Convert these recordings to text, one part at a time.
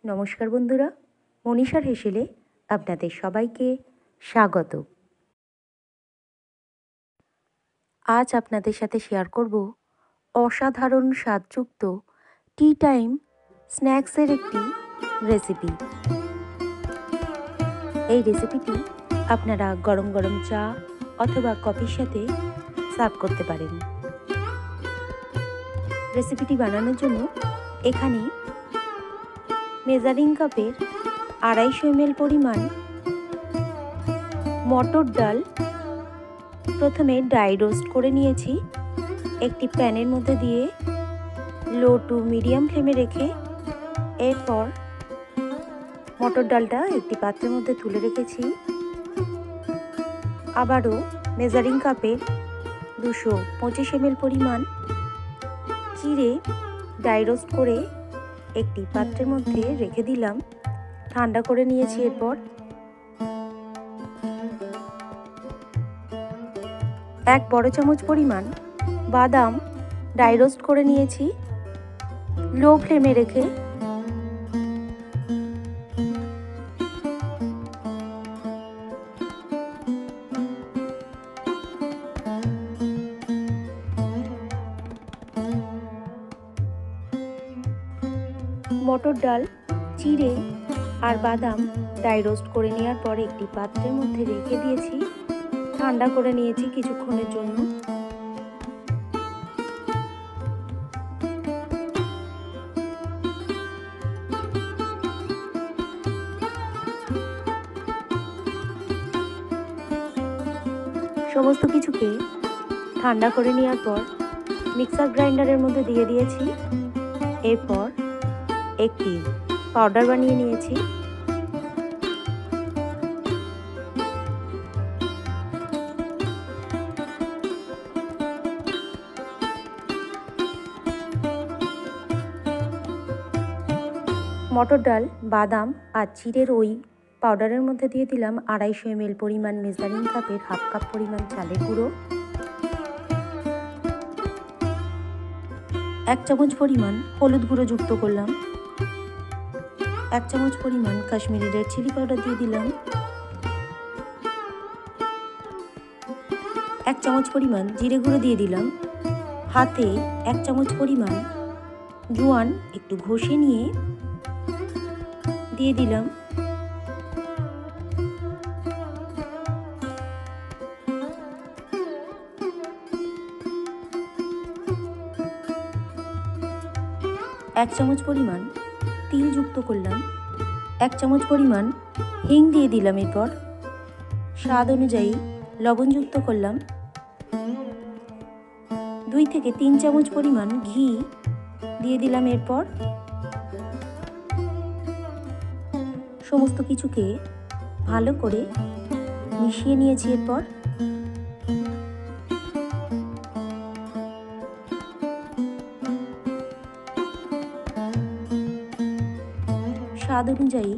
নমস্কার বন্ধুরা, মনীষার হেসেলে আপনাদের সবাইকে স্বাগত। আজ আপনাদের সাথে শেয়ার করব অসাধারণ স্বাদযুক্ত টি টাইম স্ন্যাক্সের একটি রেসিপি। এই রেসিপিটি আপনারা গরম গরম চা অথবা কফির সাথে সার্ভ করতে পারেন। রেসিপিটি বানানোর জন্য এখানে মেজারিং কাপের 250 ml পরিমাণ মটর ডাল প্রথমে ড্রাই রোস্ট করে নিয়েছি। একটি প্যানের মধ্যে দিয়ে লো টু মিডিয়াম ফ্লেমে রেখে এরপর মটর ডালটা একটি পাত্রের মধ্যে তুলে রেখেছি। আবারও মেজারিং কাপের 225 ml পরিমাণ চিড়ে ড্রাই রোস্ট করে একটি পাত্রের মধ্যে রেখে দিলাম, ঠান্ডা করে নিয়েছি। এরপর 1 বড় চামচ পরিমাণ বাদাম ড্রাই রোস্ট করে নিয়েছি লো ফ্লেমে রেখে। মটর ডাল, চিড়ে আর বাদাম ড্রাই রোস্ট করে নেওয়ার পর একটি পাত্রের মধ্যে রেখে দিয়েছি, ঠান্ডা করে নিয়েছি কিছুক্ষণের জন্য। সমস্ত কিছুকে ঠান্ডা করে নেওয়ার পর মিক্সার গ্রাইন্ডারের মধ্যে দিয়ে দিয়েছি। এরপর একটি পাউডার বানিয়ে নিয়েছি। মটর ডাল, বাদাম আর চিড়ের ওই পাউডারের মধ্যে দিয়ে দিলাম 250 ml পরিমাণ মেজারিং কাপের হাফ কাপ পরিমাণ চালের গুঁড়ো, 1 চামচ পরিমাণ হলুদ গুঁড়ো যুক্ত করলাম, 1 চামচ পরিমাণ কাশ্মীরি রেড চিলি পাউডার দিয়ে দিলাম, 1 চামচ পরিমাণ জিরে গুঁড়ো দিয়ে দিলাম, হাতে 1 চামচ পরিমাণ জোয়ান একটু ঘষে নিয়ে দিয়ে দিলাম, এক চামচ পরিমাণ তিল যুক্ত করলাম, 1 চামচ পরিমাণ হিং দিয়ে দিলাম। এরপর স্বাদ অনুযায়ী লবণ যুক্ত করলাম, 2 থেকে 3 চামচ পরিমাণ ঘি দিয়ে দিলাম। এরপর সমস্ত কিছুকে ভালো করে মিশিয়ে নিয়েছি। এরপর স্বাদ অনুযায়ী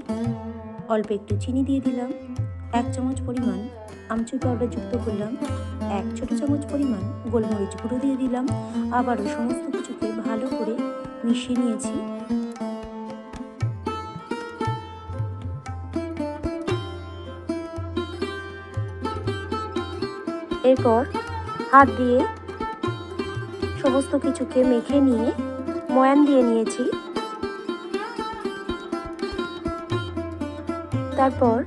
অল্প একটু চিনি দিয়ে দিলাম, 1 চামচ পরিমাণ আমচুর পাউডার যুক্ত করলাম, 1 ছোট চামচ পরিমাণ গোলমরিচ গুঁড়ো দিয়ে দিলাম। আবারও সমস্ত কিছুকে ভালো করে মিশিয়ে নিয়েছি। এরপর হাত দিয়ে সমস্ত কিছুকে মেখে নিয়ে ময়ান দিয়ে নিয়েছি। তারপর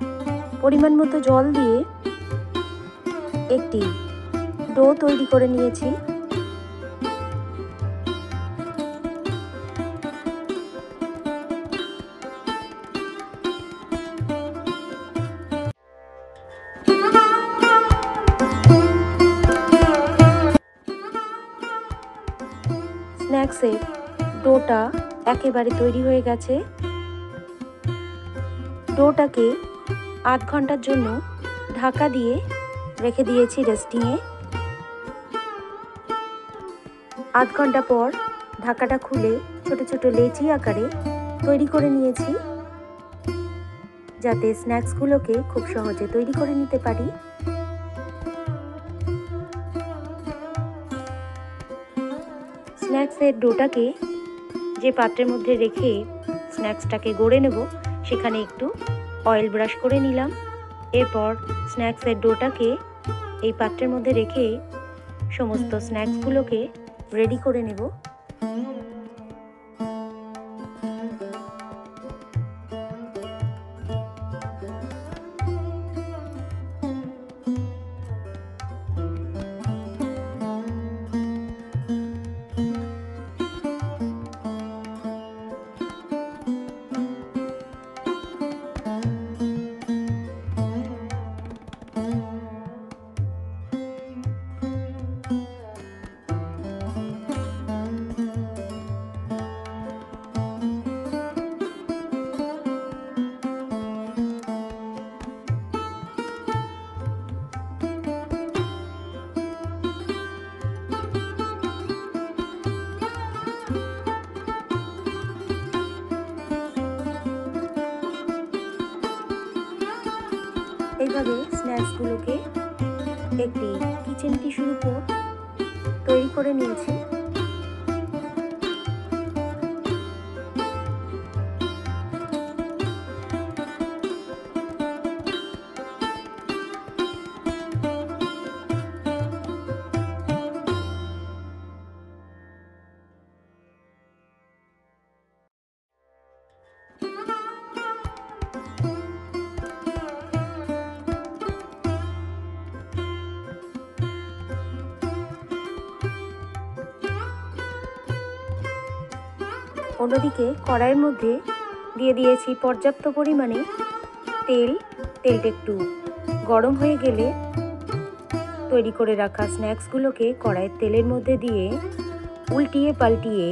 পরিমাণ মতো জল দিয়ে একটি ডো তৈরি করে নিয়েছি। স্ন্যাক্সের ডোটা একেবারে তৈরি হয়ে গেছে। ডোটাকে আধ ঘন্টার জন্য ঢাকা দিয়ে রেখে দিয়েছি রেস্টিংয়ে। আধ ঘন্টা পর ঢাকাটা খুলে ছোট ছোট লেচি আকারে তৈরি করে নিয়েছি, যাতে স্ন্যাক্সগুলোকে খুব সহজে তৈরি করে নিতে পারি। স্ন্যাক্সের ডোটাকে যে পাত্রের মধ্যে রেখে স্ন্যাক্সটাকে গড়ে নেব সেখানে একটু অয়েল ব্রাশ করে নিলাম। এরপর স্ন্যাক্সের ডোটাকে এই পাত্রের মধ্যে রেখে সমস্ত স্ন্যাক্সগুলোকে রেডি করে নেব। এইভাবে স্ন্যাক্সগুলোকে একটি কিচেন টিস্যুর উপর তৈরি করে নিয়েছি। অন্যদিকে কড়াইয়ের মধ্যে দিয়ে দিয়েছি পর্যাপ্ত পরিমাণে তেল। তেলটা একটু গরম হয়ে গেলে তৈরি করে রাখা স্ন্যাক্সগুলোকে কড়াইয়ের তেলের মধ্যে দিয়ে উল্টিয়ে পাল্টিয়ে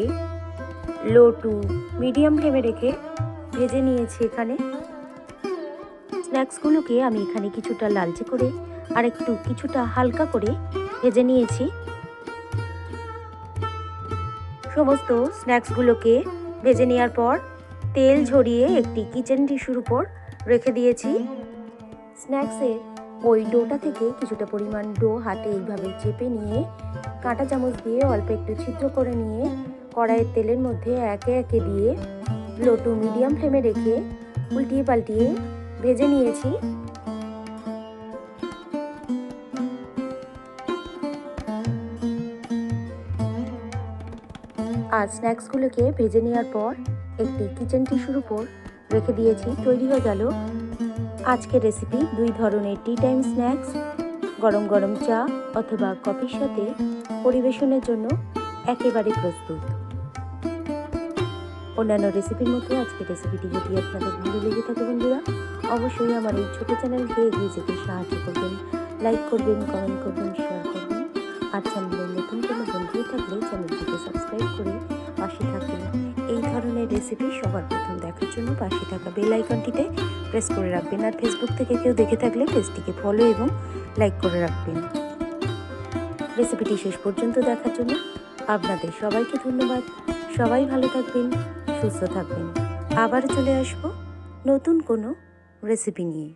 লো টু মিডিয়াম ফ্লেমে রেখে ভেজে নিয়েছি। এখানে স্ন্যাক্সগুলোকে আমি এখানে কিছুটা লালচে করে আর কিছুটা হালকা করে ভেজে নিয়েছি। সমস্ত স্ন্যাক্সগুলোকে ভেজে নেওয়ার পর তেল ঝরিয়ে একটি কিচেন টিস্যুর উপর রেখে দিয়েছি। স্ন্যাক্সের ওই ডোটা থেকে কিছুটা পরিমাণ ডো হাতে এইভাবে চেপে নিয়ে কাঁটা চামচ দিয়ে অল্প একটু ছিদ্র করে নিয়ে কড়াইয়ের তেলের মধ্যে একে একে দিয়ে লো টু মিডিয়াম ফ্লেমে রেখে উল্টিয়ে পাল্টিয়ে ভেজে নিয়েছি। আর স্ন্যাক্সগুলোকে ভেজে নেওয়ার পর একটি কিচেন টিস্যুর উপর রেখে দিয়েছি। তৈরি হয়ে গেল আজকের রেসিপি। 2 ধরনের টি টাইম স্ন্যাক্স গরম গরম চা অথবা কফির সাথে পরিবেশনের জন্য একেবারে প্রস্তুত। অন্যান্য রেসিপির মতো আজকের রেসিপিটি যদি আপনাদের ভালো লেগে থাকে বন্ধুরা, অবশ্যই আমার এই ছোটো চ্যানেলকে এগিয়ে যেতে সাহায্য করবেন, লাইক করবেন, কমেন্ট করবেন, শেয়ার করবেন। আর চ্যানেলের নতুন কোনো বন্ধু থাকলে চ্যানেলটিকে সাবস্ক্রাইব করে পাশে থাকবেন। এই ধরনের রেসিপি সবার প্রথম দেখার জন্য পাশে থাকা বেল আইকনটিতে প্রেস করে রাখবেন। আর ফেসবুক থেকে কেউ দেখে থাকলে পেজটিকে ফলো এবং লাইক করে রাখবেন। রেসিপিটি শেষ পর্যন্ত দেখার জন্য আপনাদের সবাইকে ধন্যবাদ। সবাই ভালো থাকবেন, সুস্থ থাকবেন। আবার চলে আসবো নতুন কোনো রেসিপি নিয়ে।